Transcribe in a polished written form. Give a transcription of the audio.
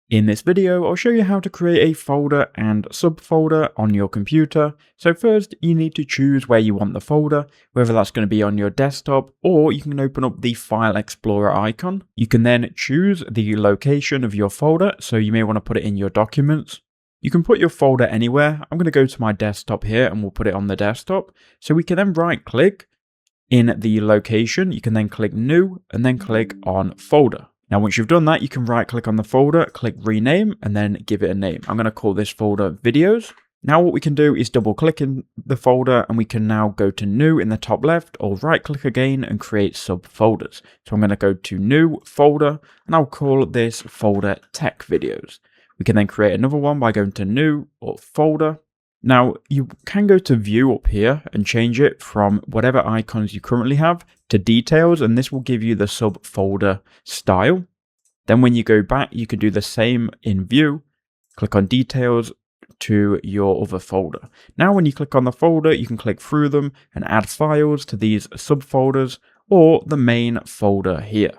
In this video, I'll show you how to create a folder and subfolder on your computer. So first, you need to choose where you want the folder, whether that's going to be on your desktop, or you can open up the File Explorer icon. You can then choose the location of your folder, so you may want to put it in your documents. You can put your folder anywhere. I'm going to go to my desktop here and we'll put it on the desktop. So we can then right click in the location. You can then click New and then click on Folder. Now, once you've done that, you can right click on the folder, click rename, and then give it a name. I'm going to call this folder videos. Now what we can do is double click in the folder and we can now go to new in the top left or right click again and create subfolders. So I'm going to go to new folder and I'll call this folder tech videos. We can then create another one by going to new or folder. Now you can go to view up here and change it from whatever icons you currently have to details, and this will give you the subfolder style. Then when you go back, you can do the same in view, click on details to your other folder. Now when you click on the folder, you can click through them and add files to these subfolders or the main folder here.